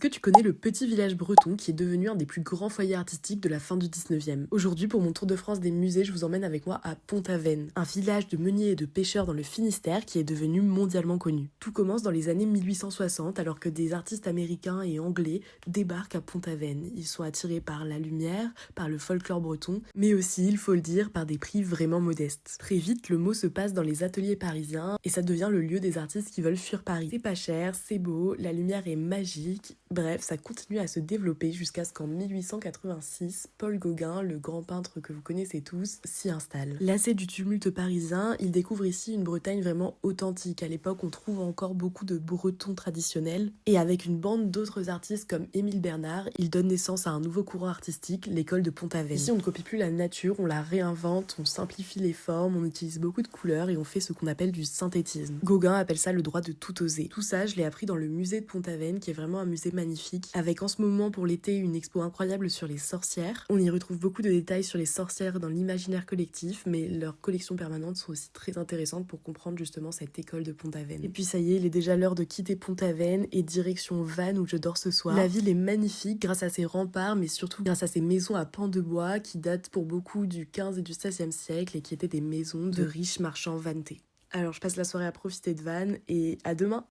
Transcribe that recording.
que tu connais le petit village breton qui est devenu un des plus grands foyers artistiques de la fin du 19e? Aujourd'hui, pour mon tour de France des musées, je vous emmène avec moi à Pont-Aven, un village de meuniers et de pêcheurs dans le Finistère qui est devenu mondialement connu. Tout commence dans les années 1860 alors que des artistes américains et anglais débarquent à Pont-Aven. Ils sont attirés par la lumière, par le folklore breton, mais aussi, il faut le dire, par des prix vraiment modestes. Très vite, le mot se passe dans les ateliers parisiens et ça devient le lieu des artistes qui veulent fuir Paris. C'est pas cher, c'est beau, la lumière est magique. Bref, ça continue à se développer jusqu'à ce qu'en 1886, Paul Gauguin, le grand peintre que vous connaissez tous, s'y installe. Lassé du tumulte parisien, il découvre ici une Bretagne vraiment authentique. À l'époque, on trouve encore beaucoup de Bretons traditionnels. Et avec une bande d'autres artistes comme Émile Bernard, il donne naissance à un nouveau courant artistique, l'école de Pont-Aven. Ici, on ne copie plus la nature, on la réinvente, on simplifie les formes, on utilise beaucoup de couleurs et on fait ce qu'on appelle du synthétisme. Gauguin appelle ça le droit de tout oser. Tout ça, je l'ai appris dans le musée de Pont-Aven, qui est vraiment un musée magnifique, avec en ce moment pour l'été une expo incroyable sur les sorcières. On y retrouve beaucoup de détails sur les sorcières dans l'imaginaire collectif, mais leurs collections permanentes sont aussi très intéressantes pour comprendre justement cette école de Pont-Aven. Et puis ça y est, il est déjà l'heure de quitter Pont-Aven et direction Vannes où je dors ce soir. La ville est magnifique grâce à ses remparts, mais surtout grâce à ses maisons à pans de bois qui datent pour beaucoup du 15 et du 16e siècle et qui étaient des maisons de riches marchands vannetais. Alors je passe la soirée à profiter de Vannes et à demain!